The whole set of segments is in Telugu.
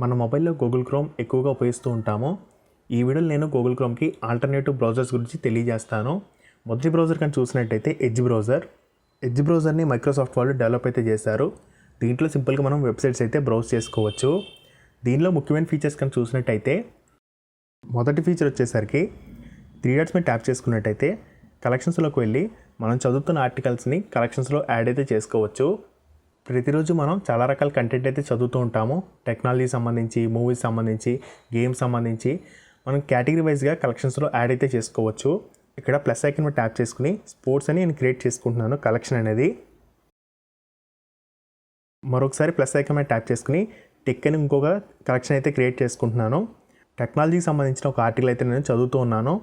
మన మొబైల్లో గూగుల్ క్రోమ్ ఎక్కువగా ఉపయోగిస్తూ ఉంటాము. ఈ వీడియోలో నేను గూగుల్ క్రోమ్కి ఆల్టర్నేటివ్ బ్రౌజర్స్ గురించి తెలియజేస్తాను. మొదటి బ్రౌజర్ కానీ చూసినట్టయితే ఎడ్జ్ బ్రౌజర్. ఎడ్జ్ బ్రౌజర్ని మైక్రోసాఫ్ట్ వాళ్ళు డెవలప్ అయితే చేశారు. దీంట్లో సింపుల్గా మనం వెబ్సైట్స్ అయితే బ్రౌజ్ చేసుకోవచ్చు. దీనిలో ముఖ్యమైన ఫీచర్స్ కానీ చూసినట్టయితే మొదటి ఫీచర్ వచ్చేసరికి 3 డాట్స్ మీద ట్యాప్ చేసుకున్నట్టయితే కలెక్షన్స్లోకి వెళ్ళి మనం చదువుతున్న ఆర్టికల్స్ని కలెక్షన్స్లో యాడ్ అయితే చేసుకోవచ్చు. ప్రతిరోజు మనం చాలా రకాల కంటెంట్ అయితే చదువుతూ ఉంటాము. టెక్నాలజీ సంబంధించి, మూవీస్ సంబంధించి, గేమ్స్ సంబంధించి మనం కేటగిరీ వైజ్గా కలెక్షన్స్లో యాడ్ అయితే చేసుకోవచ్చు. ఇక్కడ ప్లస్ ఐకాన్ మీద ట్యాప్ చేసుకుని స్పోర్ట్స్ అని నేను క్రియేట్ చేసుకుంటున్నాను కలెక్షన్ అనేది. మరొకసారి ప్లస్ ఐకాన్ మీద ట్యాప్ చేసుకుని టెక్ అని ఇంకొక కలెక్షన్ అయితే క్రియేట్ చేసుకుంటున్నాను. టెక్నాలజీకి సంబంధించిన ఒక ఆర్టికల్ అయితే నేను చదువుతూ ఉన్నాను.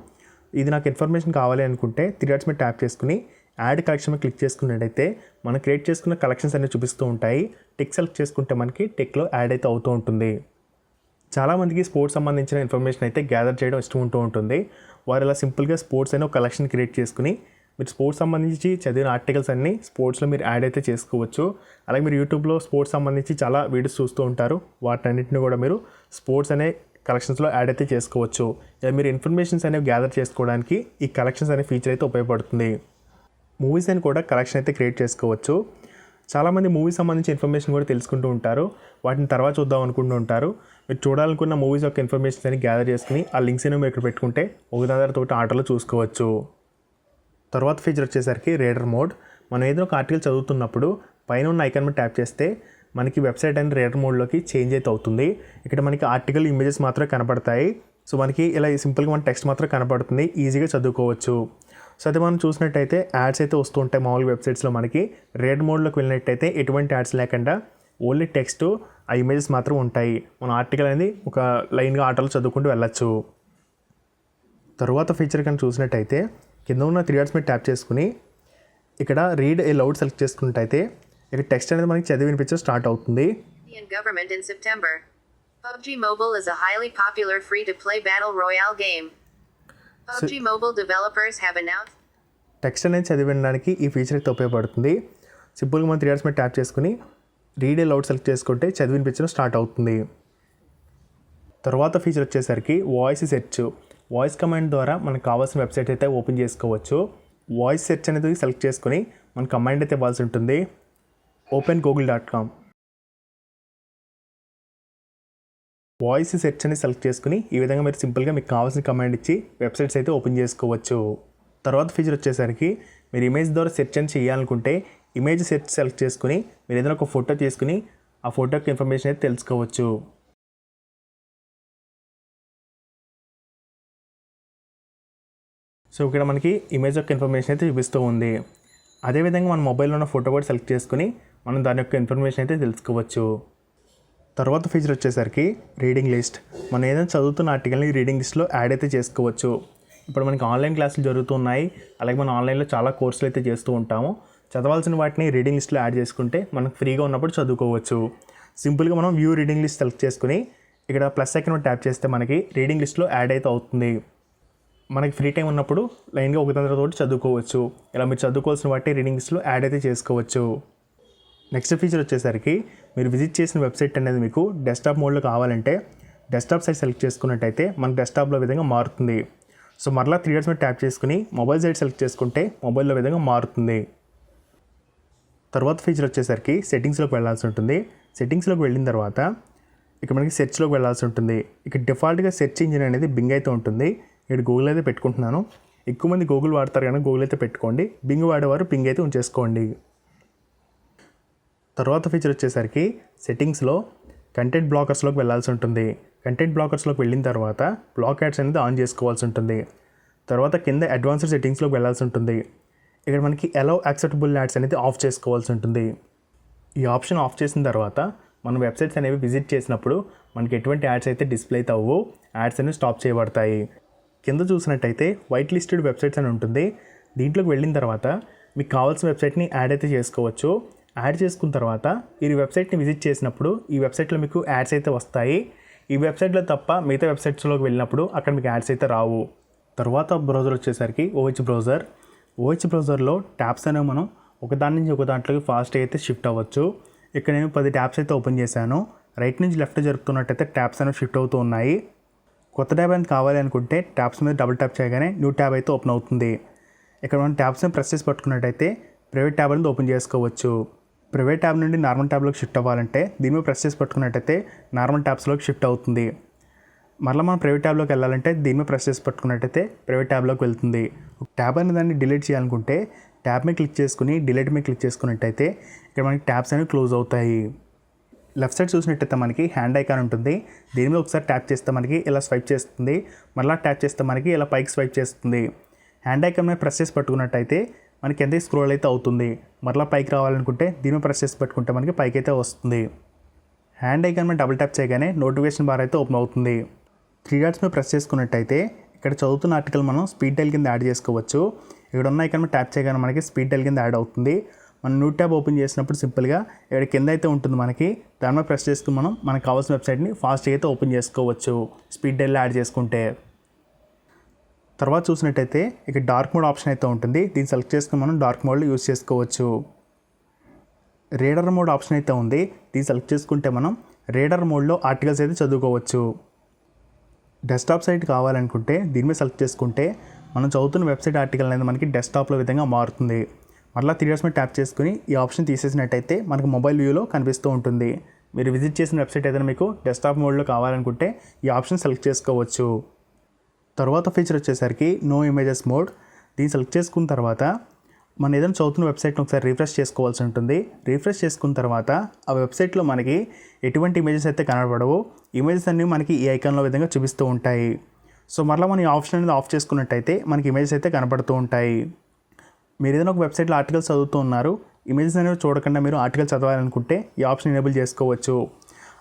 ఇది నాకు ఇన్ఫర్మేషన్ కావాలి అనుకుంటే 3 డాట్స్ మీద ట్యాప్ చేసుకుని యాడ్ కలెక్షన్ మీద క్లిక్ చేసుకున్నట్టయితే మనం క్రియేట్ చేసుకున్న కలెక్షన్స్ అన్ని చూపిస్తూ ఉంటాయి. టెక్ సెలెక్ట్ చేసుకుంటే మనకి టెక్లో యాడ్ అయితే అవుతూ ఉంటుంది. చాలామందికి స్పోర్ట్స్ సంబంధించిన ఇన్ఫర్మేషన్ అయితే గ్యాదర్ చేయడం ఇష్టం ఉంటూ ఉంటుంది. వారు ఇలా సింపుల్గా స్పోర్ట్స్ అనే ఒక కలెక్షన్ క్రియేట్ చేసుకుని మీరు స్పోర్ట్స్ సంబంధించి చదివిన ఆర్టికల్స్ అన్నీ స్పోర్ట్స్లో మీరు యాడ్ అయితే చేసుకోవచ్చు. అలాగే మీరు యూట్యూబ్లో స్పోర్ట్స్ సంబంధించి చాలా వీడియోస్ చూస్తూ ఉంటారు. వాటన్నిటిని కూడా మీరు స్పోర్ట్స్ అనే కలెక్షన్స్లో యాడ్ అయితే చేసుకోవచ్చు. ఇలా మీరు ఇన్ఫర్మేషన్స్ అనేవి గ్యాదర్ చేసుకోవడానికి ఈ కలెక్షన్స్ అనే ఫీచర్ అయితే ఉపయోగపడుతుంది. మూవీస్ అని కూడా కలెక్షన్ అయితే క్రియేట్ చేసుకోవచ్చు. చాలామంది మూవీస్ సంబంధించి ఇన్ఫర్మేషన్ కూడా తెలుసుకుంటూ ఉంటారు. వాటిని తర్వాత చూద్దాం అనుకుంటూ ఉంటారు. మీరు చూడాలనుకున్న మూవీస్ యొక్క ఇన్ఫర్మేషన్ అని గ్యాదర్ చేసుకుని ఆ లింక్స్ అనేవి మీరు ఇక్కడ పెట్టుకుంటే ఒకదానితో ఆర్డర్లో చూసుకోవచ్చు. తర్వాత ఫీచర్ వచ్చేసరికి రీడర్ మోడ్. మనం ఏదో ఒక ఆర్టికల్ చదువుతున్నప్పుడు పైన ఉన్న ఐకాన్ మీద ట్యాప్ చేస్తే మనకి వెబ్సైట్ అనేది రీడర్ మోడ్లోకి చేంజ్ అయితే అవుతుంది. ఇక్కడ మనకి ఆర్టికల్ ఇమేజెస్ మాత్రమే కనపడతాయి. సో మనకి ఇలా సింపుల్గా మన టెక్స్ట్ మాత్రం కనపడుతుంది. ఈజీగా చదువుకోవచ్చు. సో అది మనం చూసినట్టయితే యాడ్స్ అయితే వస్తూ ఉంటాయి మామూలు వెబ్సైట్స్లో. మనకి రీడర్ మోడ్లోకి వెళ్ళినట్టయితే ఎటువంటి యాడ్స్ లేకుండా ఓన్లీ టెక్స్ట్, ఆ ఇమేజెస్ మాత్రం ఉంటాయి. మన ఆర్టికల్ అనేది ఒక లైన్గా ఆటలు చదువుకుంటూ వెళ్ళచ్చు. తరువాత ఫీచర్ కానీ చూసినట్టయితే కింద ఉన్న 3 డాట్స్ మీద ట్యాప్ చేసుకుని ఇక్కడ రీడ్ ఏ లౌడ్ సెలెక్ట్ చేసుకున్నట్టయితే ఇక్కడ టెక్స్ట్ అనేది మనకి చదివి వినిపించడం స్టార్ట్ అవుతుంది. Government in September. PUBG Mobile is a highly popular free-to-play battle royale game. PUBG Mobile developers have announced. Text అనేది చదివి వినడానికి ఈ ఫీచర్ అయితే ఉపయోగపడుతుంది. సింపుల్గా మనం 3 డాట్స్ మీద ట్యాప్ చేసుకుని రీడ్ ఏ లౌడ్ సెలెక్ట్ చేసుకుంటే చదివి వినిపించడం స్టార్ట్ అవుతుంది. తర్వాత ఫీచర్ వచ్చేసరికి వాయిస్ సెర్చ్. వాయిస్ కమాండ్ ద్వారా మనకు కావాల్సిన వెబ్సైట్ అయితే ఓపెన్ చేసుకోవచ్చు. వాయిస్ సెర్చ్ అనేది సెలెక్ట్ చేసుకుని మన కమాండ్ అయితే ఇవ్వాల్సి ఉంటుంది. OpenGoogle.com. వాయిస్ సెర్చ్ అని సెలెక్ట్ చేసుకుని ఈ విధంగా మీరు సింపుల్గా మీకు కావాల్సిన కమాండ్ ఇచ్చి వెబ్సైట్స్ అయితే ఓపెన్ చేసుకోవచ్చు. తర్వాత ఫీచర్ వచ్చేసరికి మీరు ఇమేజ్ ద్వారా సెర్చ్ అని చేయాలనుకుంటే ఇమేజ్ సెర్చ్ సెలెక్ట్ చేసుకుని మీరు ఏదైనా ఒక ఫోటో చేసుకుని ఆ ఫోటోకి ఇన్ఫర్మేషన్ అయితే తెలుసుకోవచ్చు. సో ఇక్కడ మనకి ఇమేజ్ యొక్క ఇన్ఫర్మేషన్ అయితే చూపిస్తూ ఉంది. అదేవిధంగా మన మొబైల్లో ఉన్న ఫోటో కూడా సెలెక్ట్ చేసుకుని మనం దాని యొక్క ఇన్ఫర్మేషన్ అయితే తెలుసుకోవచ్చు. తర్వాత ఫీచర్ వచ్చేసరికి రీడింగ్ లిస్ట్. మనం ఏదైనా చదువుతున్న ఆర్టికల్ని రీడింగ్ లిస్ట్లో యాడ్ అయితే చేసుకోవచ్చు. ఇప్పుడు మనకి ఆన్లైన్ క్లాసులు జరుగుతున్నాయి. అలాగే మనం ఆన్లైన్లో చాలా కోర్సులు అయితే చేస్తూ ఉంటాము. చదవాల్సిన వాటిని రీడింగ్ లిస్ట్లో యాడ్ చేసుకుంటే మనకు ఫ్రీగా ఉన్నప్పుడు చదువుకోవచ్చు. సింపుల్గా మనం వ్యూ రీడింగ్ లిస్ట్ సెలెక్ట్ చేసుకుని ఇక్కడ ప్లస్ ఐకాన్ ట్యాప్ చేస్తే మనకి రీడింగ్ లిస్ట్లో యాడ్ అయితే అవుతుంది. మనకి ఫ్రీ టైం ఉన్నప్పుడు లైన్గా ఒకదానితో చదువుకోవచ్చు. ఇలా మీరు చదువుకోవాల్సిన వాటి రీడింగ్ లిస్ట్లో యాడ్ అయితే చేసుకోవచ్చు. నెక్స్ట్ ఫీచర్ వచ్చేసరికి మీరు విజిట్ చేసిన వెబ్సైట్ అనేది మీకు డెస్క్టాప్ మోడ్లో కావాలంటే డెస్క్టాప్ సైజ్ సెలెక్ట్ చేసుకున్నట్టయితే మనకు డెస్క్టాప్లో విధంగా మారుతుంది. సో మరలా 3 డాట్స్ మీద ట్యాప్ చేసుకుని మొబైల్ సైడ్ సెలెక్ట్ చేసుకుంటే మొబైల్లో విధంగా మారుతుంది. తర్వాత ఫీచర్ వచ్చేసరికి సెట్టింగ్స్లోకి వెళ్ళాల్సి ఉంటుంది. సెట్టింగ్స్లోకి వెళ్ళిన తర్వాత ఇక్కడ మనకి సెర్చ్లోకి వెళ్ళాల్సి ఉంటుంది. ఇక్కడ డిఫాల్ట్గా సెర్చ్ ఇంజిన్ అనేది బింగ్ అయితే ఉంటుంది. ఇక్కడ గూగుల్ అయితే పెట్టుకుంటున్నాను. ఎక్కువ మంది గూగుల్ వాడతారు కానీ గూగుల్ అయితే పెట్టుకోండి. బింగ్ వాడేవారు బింగ్ అయితే ఉంచేసుకోండి. తర్వాత ఫీచర్ వచ్చేసరికి సెట్టింగ్స్లో కంటెంట్ బ్లాకర్స్లోకి వెళ్ళాల్సి ఉంటుంది. కంటెంట్ బ్లాకర్స్లోకి వెళ్ళిన తర్వాత బ్లాక్ యాడ్స్ అనేది ఆన్ చేసుకోవాల్సి ఉంటుంది. తర్వాత కింద అడ్వాన్స్డ్ సెట్టింగ్స్లోకి వెళ్ళాల్సి ఉంటుంది. ఇక్కడ మనకి అలౌ యాక్సెప్టబుల్ యాడ్స్ అనేది ఆఫ్ చేసుకోవాల్సి ఉంటుంది. ఈ ఆప్షన్ ఆఫ్ చేసిన తర్వాత మనం వెబ్సైట్స్ అనేవి విజిట్ చేసినప్పుడు మనకి ఎటువంటి యాడ్స్ అయితే డిస్ప్లే అయితే అవ్వవు. యాడ్స్ అనేవి స్టాప్ చేయబడతాయి. కింద చూసినట్టయితే వైట్ లిస్టెడ్ వెబ్సైట్స్ అని ఉంటుంది. దీంట్లోకి వెళ్ళిన తర్వాత మీకు కావాల్సిన వెబ్సైట్ని యాడ్ అయితే చేసుకోవచ్చు. యాడ్ చేసుకున్న తర్వాత ఈ వెబ్సైట్ని విజిట్ చేసినప్పుడు ఈ వెబ్సైట్లో మీకు యాడ్స్ అయితే వస్తాయి. ఈ వెబ్సైట్లో తప్ప మిగతా వెబ్సైట్స్లోకి వెళ్ళినప్పుడు అక్కడ మీకు యాడ్స్ అయితే రావు. తర్వాత బ్రౌజర్ వచ్చేసరికి OH బ్రౌజర్. OH బ్రౌజర్లో ట్యాబ్స్ అనేవి మనం ఒకదాని నుంచి ఒక దాంట్లోకి ఫాస్ట్ అయితే షిఫ్ట్ అవ్వచ్చు. ఇక్కడ నేను 10 ట్యాబ్స్ అయితే ఓపెన్ చేశాను. రైట్ నుంచి లెఫ్ట్ జరుపుతున్నట్టయితే ట్యాబ్స్ అనేవి షిఫ్ట్ అవుతూ ఉన్నాయి. కొత్త ట్యాబ్ అనేది కావాలి అనుకుంటే ట్యాబ్స్ మీద డబుల్ ట్యాప్ చేయగానే న్యూ ట్యాబ్ అయితే ఓపెన్ అవుతుంది. ఇక్కడ మనం ట్యాబ్స్ని ప్రెస్ చేసి పట్టుకున్నట్టయితే ప్రైవేట్ ట్యాబ్ అనేది ఓపెన్ చేసుకోవచ్చు. ప్రైవేట్ ట్యాబ్ నుండి నార్మల్ ట్యాబ్లోకి షిఫ్ట్ అవ్వాలంటే దీని మీద ప్రెస్ చేసి పట్టుకున్నట్టయితే నార్మల్ ట్యాబ్స్లోకి షిఫ్ట్ అవుతుంది. మరలా మనం ప్రైవేట్ ట్యాబ్లోకి వెళ్ళాలంటే దీని మీద ప్రెస్ చేసి పట్టుకున్నట్టయితే ప్రైవేట్ ట్యాబ్లోకి వెళ్తుంది. ట్యాబ్ అనే దాన్ని డిలీట్ చేయాలనుకుంటే ట్యాబ్ మీద క్లిక్ చేసుకుని డిలీట్ మీద క్లిక్ చేసుకున్నట్టయితే ఇక్కడ మనకి ట్యాబ్స్ అనేవి క్లోజ్ అవుతాయి. లెఫ్ట్ సైడ్ చూసినట్టయితే మనకి హ్యాండ్ ఐకాన్ ఉంటుంది. దీని మీద ఒకసారి ట్యాప్ చేస్తే మనకి ఇలా స్వైప్ చేస్తుంది. మళ్ళీ ట్యాప్ చేస్తే మనకి ఇలా పైకి స్వైప్ చేస్తుంది. హ్యాండ్ ఐకాన్ మీద ప్రెస్ చేసి పట్టుకున్నట్టయితే మనకి ఎంత స్క్రోల్ అయితే అవుతుంది. మరలా పైకి రావాలనుకుంటే దీని మీద ప్రెస్ చేసి పట్టుకుంటే మనకి పైకి అయితే వస్తుంది. హ్యాండ్ ఐకాన్ మీద డబుల్ ట్యాప్ చేయగానే నోటిఫికేషన్ బార్ అయితే ఓపెన్ అవుతుంది. 3 డాట్స్ మీద ప్రెస్ చేసుకున్నట్టయితే ఇక్కడ చదువుతున్న ఆర్టికల్ మనం స్పీడ్ డైల్ కింద యాడ్ చేసుకోవచ్చు. ఇక్కడ ఉన్న ఐకాన్ మీద ట్యాప్ చేయగానే మనకి స్పీడ్ డైల్ కింద యాడ్ అవుతుంది. మనం న్యూ ట్యాబ్ ఓపెన్ చేసినప్పుడు సింపుల్గా ఇక్కడ కింద అయితే ఉంటుంది మనకి, దాని మీద ప్రెస్ చేసుకుని మనం మనకు కావాల్సిన వెబ్సైట్ని ఫాస్ట్గా అయితే ఓపెన్ చేసుకోవచ్చు స్పీడ్ డైల్లో యాడ్ చేసుకుంటే. తర్వాత చూసినట్టయితే ఇక్కడ డార్క్ మోడ్ ఆప్షన్ అయితే ఉంటుంది. దీన్ని సెలెక్ట్ చేసుకుని మనం డార్క్ మోడ్లో యూజ్ చేసుకోవచ్చు. రీడర్ మోడ్ ఆప్షన్ అయితే ఉంది. దీన్ని సెలెక్ట్ చేసుకుంటే మనం రీడర్ మోడ్లో ఆర్టికల్స్ అయితే చదువుకోవచ్చు. డెస్క్టాప్ సైట్ కావాలనుకుంటే దీని మీద సెలెక్ట్ చేసుకుంటే మనం చదువుతున్న వెబ్సైట్ ఆర్టికల్ అనేది మనకి డెస్క్టాప్లో విధంగా మారుతుంది. మళ్ళీ 3 డాట్స్ మీద ట్యాప్ చేసుకుని ఈ ఆప్షన్ తీసేసినట్టయితే మనకు మొబైల్ వ్యూలో కనిపిస్తూ ఉంటుంది. మీరు విజిట్ చేసిన వెబ్సైట్ ఏదైనా మీకు డెస్క్టాప్ మోడ్లో కావాలనుకుంటే ఈ ఆప్షన్ సెలెక్ట్ చేసుకోవచ్చు. తర్వాత ఫీచర్ వచ్చేసరికి నో ఇమేజెస్ మోడ్. దీన్ని సెలెక్ట్ చేసుకున్న తర్వాత మనం ఏదైనా చదువుతున్న వెబ్సైట్ని ఒకసారి రిఫ్రెష్ చేసుకోవాల్సి ఉంటుంది. రిఫ్రెష్ చేసుకున్న తర్వాత ఆ వెబ్సైట్లో మనకి ఎటువంటి ఇమేజెస్ అయితే కనబడవు. ఇమేజెస్ అన్నీ మనకి ఈ ఐకాన్లో విధంగా చూపిస్తూ ఉంటాయి. సో మరలా మనం ఈ ఆప్షన్ అనేది ఆఫ్ చేసుకున్నట్టయితే మనకి ఇమేజెస్ అయితే కనబడుతూ ఉంటాయి. మీరు ఏదైనా ఒక వెబ్సైట్లో ఆర్టికల్స్ చదువుతూ ఉన్నారు, ఇమేజెస్ అనేవి చూడకుండా మీరు ఆర్టికల్ చదవాలనుకుంటే ఈ ఆప్షన్ ఎనేబుల్ చేసుకోవచ్చు.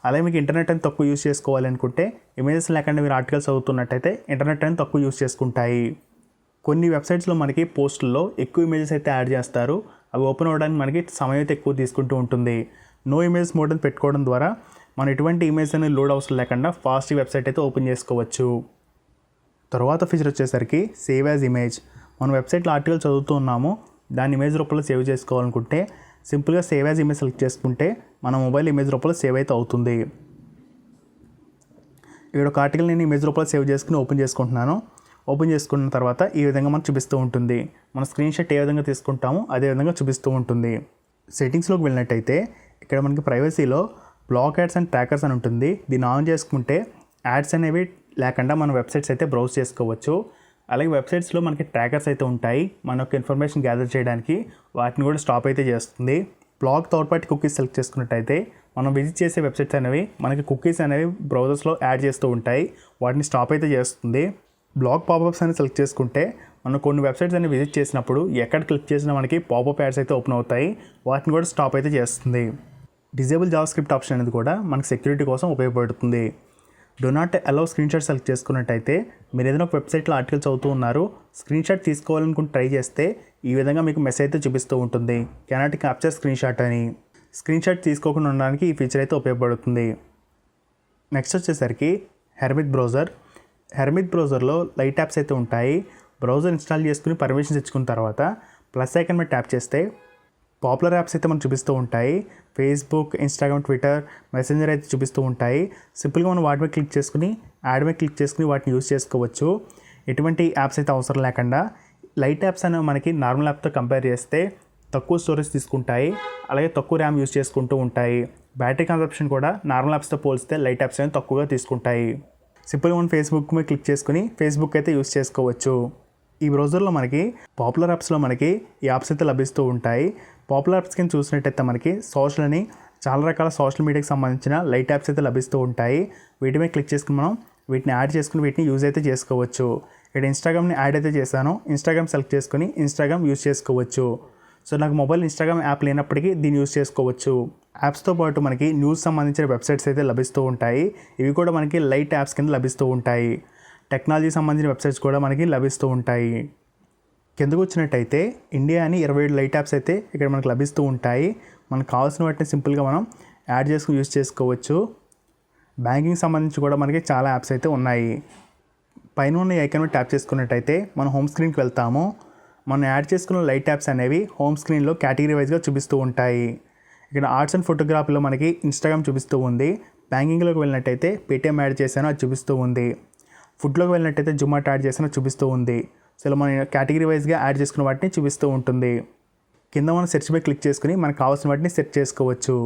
అలాగే మీకు ఇంటర్నెట్ అని తక్కువ యూజ్ చేసుకోవాలనుకుంటే ఇమేజెస్ లేకుండా మీరు ఆర్టికల్స్ చదువుతున్నట్టయితే ఇంటర్నెట్ అని తక్కువ యూజ్ చేసుకుంటాయి. కొన్ని వెబ్సైట్స్లో మనకి పోస్టుల్లో ఎక్కువ ఇమేజెస్ అయితే యాడ్ చేస్తారు. అవి ఓపెన్ అవ్వడానికి మనకి సమయం అయితే ఎక్కువ తీసుకుంటూ ఉంటుంది. నో ఇమేజెస్ మోడ్ అని పెట్టుకోవడం ద్వారా మనం ఎటువంటి ఇమేజ్ అనేది లోడ్ అవసరం లేకుండా ఫాస్ట్ వెబ్సైట్ అయితే ఓపెన్ చేసుకోవచ్చు. తర్వాత ఫీచర్ వచ్చేసరికి సేవ్ యాజ్ ఇమేజ్. మనం వెబ్సైట్లో ఆర్టికల్ చదువుతూ ఉన్నాము, దాని ఇమేజ్ రూపంలో సేవ్ చేసుకోవాలనుకుంటే సింపుల్గా సేవ్ యాజ్ ఇమేజ్ సెలెక్ట్ చేసుకుంటే మన మొబైల్ ఇమేజ్ రూపంలో సేవ్ అయితే అవుతుంది. ఇక్కడ ఒక ఆర్టికల్ నేను ఇమేజ్ రూపంలో సేవ్ చేసుకుని ఓపెన్ చేసుకుంటున్నాను. ఓపెన్ చేసుకున్న తర్వాత ఈ విధంగా మనకు చూపిస్తూ ఉంటుంది. మన స్క్రీన్ షాట్ ఏ విధంగా తీసుకుంటామో అదే విధంగా చూపిస్తూ ఉంటుంది. సెట్టింగ్స్లోకి వెళ్ళినట్టయితే ఇక్కడ మనకి ప్రైవసీలో బ్లాక్ యాడ్స్ అండ్ ట్రాకర్స్ అని ఉంటుంది. దీన్ని ఆన్ చేసుకుంటే యాడ్స్ అనేవి లేకుండా మన వెబ్సైట్స్ అయితే బ్రౌజ్ చేసుకోవచ్చు. అలాగే వెబ్సైట్స్లో మనకి ట్రాకర్స్ అయితే ఉంటాయి. మన యొక్క ఇన్ఫర్మేషన్ గ్యాదర్ చేయడానికి వాటిని కూడా స్టాప్ అయితే చేస్తుంది. Block third party cookies select చేసుకున్నట్టయితే మనం విజిట్ చేసే వెబ్సైట్స్ అనేవి మనకి కుకీస్ అనేవి బ్రౌజర్స్లో యాడ్ చేస్తూ ఉంటాయి. వాటిని స్టాప్ అయితే చేస్తుంది. బ్లాక్ పాపప్స్ అని సెలెక్ట్ చేసుకుంటే మనం కొన్ని వెబ్సైట్స్ అనేవి విజిట్ చేసినప్పుడు ఎక్కడ క్లిక్ చేసినా మనకి పాపప్ యాడ్స్ అయితే ఓపెన్ అవుతాయి. వాటిని కూడా స్టాప్ అయితే చేస్తుంది. డిజేబుల్ జావాస్క్రిప్ట్ ఆప్షన్ అనేది కూడా మనకి సెక్యూరిటీ కోసం ఉపయోగపడుతుంది. Do not allow screenshot select చేసుకున్నట్టయితే మీరు ఏదైనా ఒక వెబ్సైట్లో ఆర్టికల్ చదువుతూ ఉన్నారు, స్క్రీన్ షాట్ తీసుకోవాలనుకుంటే ట్రై చేస్తే ఈ విధంగా మీకు మెసేజ్ అయితే చూపిస్తూ ఉంటుంది, కెనాట్ క్యాప్చర్ స్క్రీన్ షాట్ అని. స్క్రీన్ షాట్ తీసుకోకుండా ఉండడానికి ఈ ఫీచర్ అయితే ఉపయోగపడుతుంది. నెక్స్ట్ వచ్చేసరికి హెర్మిత్ బ్రౌజర్. హెర్మిత్ బ్రౌజర్లో లైట్ యాప్స్ అయితే ఉంటాయి. బ్రౌజర్ ఇన్స్టాల్ చేసుకుని పర్మిషన్స్ ఇచ్చుకున్న తర్వాత ప్లస్ ఐకాన్ మీద ట్యాప్ చేస్తే పాపులర్ యాప్స్ అయితే మనకు చూపిస్తూ ఉంటాయి. ఫేస్బుక్, ఇన్స్టాగ్రామ్, ట్విట్టర్, మెసెంజర్ అయితే చూపిస్తూ ఉంటాయి. సింపుల్గా మనం వాటి మీద క్లిక్ చేసుకుని యాడ్ మీద క్లిక్ చేసుకుని వాటిని యూజ్ చేసుకోవచ్చు. ఎటువంటి యాప్స్ అయితే అవసరం లేకుండా. లైట్ యాప్స్ అనేవి మనకి నార్మల్ యాప్తో కంపేర్ చేస్తే తక్కువ స్టోరేజ్ తీసుకుంటాయి, అలాగే తక్కువ ర్యామ్ యూజ్ చేసుకుంటూ ఉంటాయి. బ్యాటరీ కన్సప్షన్ కూడా నార్మల్ యాప్స్తో పోలిస్తే లైట్ యాప్స్ అనేవి తక్కువగా తీసుకుంటాయి. సింపుల్గా మనం ఫేస్బుక్ మీద క్లిక్ చేసుకుని ఫేస్బుక్ అయితే యూజ్ చేసుకోవచ్చు. ఈ బ్రౌజర్లో మనకి పాపులర్ యాప్స్లో మనకి ఈ యాప్స్ అయితే లభిస్తూ ఉంటాయి. పాపులర్ యాప్స్ కింద చూసినట్టయితే మనకి సోషల్ అని చాలా రకాల సోషల్ మీడియాకి సంబంధించిన లైట్ యాప్స్ అయితే లభిస్తూ ఉంటాయి. వీటి మీద క్లిక్ చేసుకుని మనం వీటిని యాడ్ చేసుకుని వీటిని యూజ్ అయితే చేసుకోవచ్చు. ఇక్కడ ఇన్స్టాగ్రామ్ని యాడ్ అయితే చేశాను. ఇన్స్టాగ్రామ్ సెలెక్ట్ చేసుకుని ఇన్స్టాగ్రామ్ యూజ్ చేసుకోవచ్చు. సో నాకు మొబైల్ ఇన్స్టాగ్రామ్ యాప్ లేనప్పటికీ దీన్ని యూజ్ చేసుకోవచ్చు. యాప్స్తో పాటు మనకి న్యూస్ సంబంధించిన వెబ్సైట్స్ అయితే లభిస్తూ ఉంటాయి. ఇవి కూడా మనకి లైట్ యాప్స్ కింద లభిస్తూ ఉంటాయి. టెక్నాలజీ సంబంధించిన వెబ్సైట్స్ కూడా మనకి లభిస్తూ ఉంటాయి. కిందకు వచ్చినట్టయితే ఇండియా అని 27 లైట్ యాప్స్ అయితే ఇక్కడ మనకు లభిస్తూ ఉంటాయి. మనకు కావాల్సిన వాటిని సింపుల్గా మనం యాడ్ చేసుకుని యూజ్ చేసుకోవచ్చు. బ్యాంకింగ్ సంబంధించి కూడా మనకి చాలా యాప్స్ అయితే ఉన్నాయి. పైన ఉన్న ఐకాన్ మీద ట్యాప్ చేసుకున్నట్టయితే మనం హోమ్ స్క్రీన్కి వెళ్తాము. మనం యాడ్ చేసుకున్న లైట్ యాప్స్ అనేవి హోమ్ స్క్రీన్లో కేటగిరీ వైజ్గా చూపిస్తూ ఉంటాయి. ఇక్కడ ఆర్ట్స్ అండ్ ఫోటోగ్రఫీలో మనకి ఇన్స్టాగ్రామ్ చూపిస్తూ ఉంది. బ్యాంకింగ్లోకి వెళ్ళినట్టయితే పేటీఎం యాడ్ చేశాను, అది చూపిస్తూ ఉంది. ఫుడ్లోకి వెళ్ళినట్టయితే జొమాటో యాడ్ చేశాను, అది చూపిస్తూ ఉంది. సో ఇలా మనం కేటగిరీ వైజ్గా యాడ్ చేసుకున్న వాటిని చూపిస్తూ ఉంటుంది. కింద మనం సెర్చ్ పై క్లిక్ చేసుకుని మనకు కావాల్సిన వాటిని సెర్చ్ చేసుకోవచ్చు.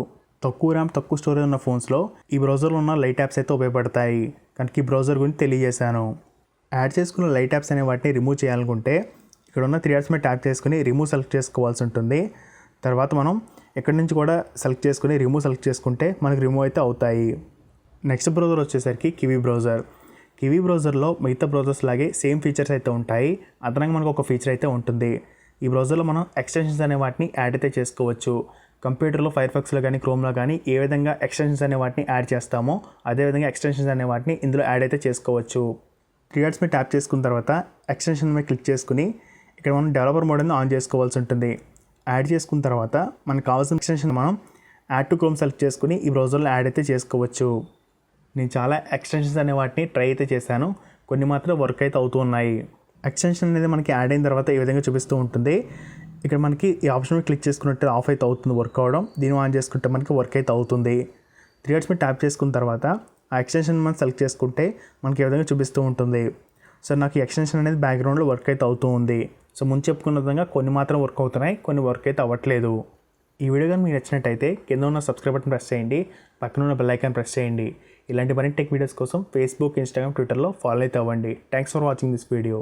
తక్కువ ర్యామ్ తక్కువ స్టోరేజ్ ఉన్న ఫోన్స్లో ఈ బ్రౌజర్లో ఉన్న లైట్ యాప్స్ అయితే ఉపయోగపడతాయి. కనుక ఈ బ్రౌజర్ గురించి తెలియజేశాను. యాడ్ చేసుకున్న లైట్ యాప్స్ అనే వాటిని రిమూవ్ చేయాలనుకుంటే ఇక్కడ ఉన్న 3 డాట్స్ మీద ట్యాప్ చేసుకుని రిమూవ్ సెలెక్ట్ చేసుకోవాల్సి ఉంటుంది. తర్వాత మనం ఎక్కడి నుంచి కూడా సెలెక్ట్ చేసుకుని రిమూవ్ సెలెక్ట్ చేసుకుంటే మనకు రిమూవ్ అయితే అవుతాయి. నెక్స్ట్ బ్రౌజర్ వచ్చేసరికి కివీ బ్రౌజర్. కివీ బ్రౌజర్లో మిగతా బ్రౌజర్స్ లాగే సేమ్ ఫీచర్స్ అయితే ఉంటాయి. అదనంగా మనకు ఒక ఫీచర్ అయితే ఉంటుంది. ఈ బ్రౌజర్లో మనం ఎక్స్టెన్షన్స్ అనే వాటిని యాడ్ అయితే చేసుకోవచ్చు. కంప్యూటర్లో ఫైర్ఫాక్స్లో కానీ క్రోమ్లో కానీ ఏ విధంగా ఎక్స్టెన్షన్స్ అనే వాటిని యాడ్ చేస్తామో అదేవిధంగా ఎక్స్టెన్షన్స్ అనే వాటిని ఇందులో యాడ్ అయితే చేసుకోవచ్చు. 3 డాట్స్ మీద ట్యాప్ చేసుకున్న తర్వాత ఎక్స్టెన్షన్ మీద క్లిక్ చేసుకుని ఇక్కడ మనం డెవలపర్ మోడల్ని ఆన్ చేసుకోవాల్సి ఉంటుంది. యాడ్ చేసుకున్న తర్వాత మనకు కావాల్సిన ఎక్స్టెన్షన్ మనం యాడ్ టు క్రోమ్ సెలెక్ట్ చేసుకుని ఈ బ్రౌజర్లో యాడ్ అయితే చేసుకోవచ్చు. నేను చాలా ఎక్స్టెన్షన్స్ అనే వాటిని ట్రై అయితే చేశాను, కొన్ని మాత్రం వర్క్ అయితే అవుతూ ఉన్నాయి. ఎక్స్టెన్షన్ అనేది మనకి యాడ్ అయిన తర్వాత ఈ విధంగా చూపిస్తూ ఉంటుంది. ఇక్కడ మనకి ఈ ఆప్షన్ క్లిక్ చేసుకున్నట్టు ఆఫ్ అయితే అవుతుంది వర్క్ అవ్వడం, దీన్ని ఆన్ చేసుకుంటే మనకి వర్క్ అయితే అవుతుంది. 3 డాట్స్ మీద ట్యాప్ చేసుకున్న తర్వాత ఆ ఎక్స్టెన్షన్ మనం సెలెక్ట్ చేసుకుంటే మనకి ఈ విధంగా చూపిస్తూ ఉంటుంది. సో నాకు ఈ ఎక్స్టెన్షన్ అనేది బ్యాక్గ్రౌండ్లో వర్క్ అయితే అవుతూ ఉంది. సో ముందు చెప్పుకున్న విధంగా కొన్ని మాత్రం వర్క్ అవుతున్నాయి, కొన్ని వర్క్ అయితే అవ్వట్లేదు. ఈ వీడియో కానీ మీకు నచ్చినట్టయితే కింద ఉన్న సబ్స్క్రైబ్ బటన్ ప్రెస్ చేయండి, పక్కన ఉన్న బెల్ ఐకాన్ ప్రెస్ చేయండి. ఇలాంటి మరిన్ని టెక్ వీడియోస్ కోసం ఫేస్బుక్, ఇన్స్టాగ్రామ్, ట్విట్టర్లో ఫాలో అయితే అవ్వండి. Thanks for watching this video.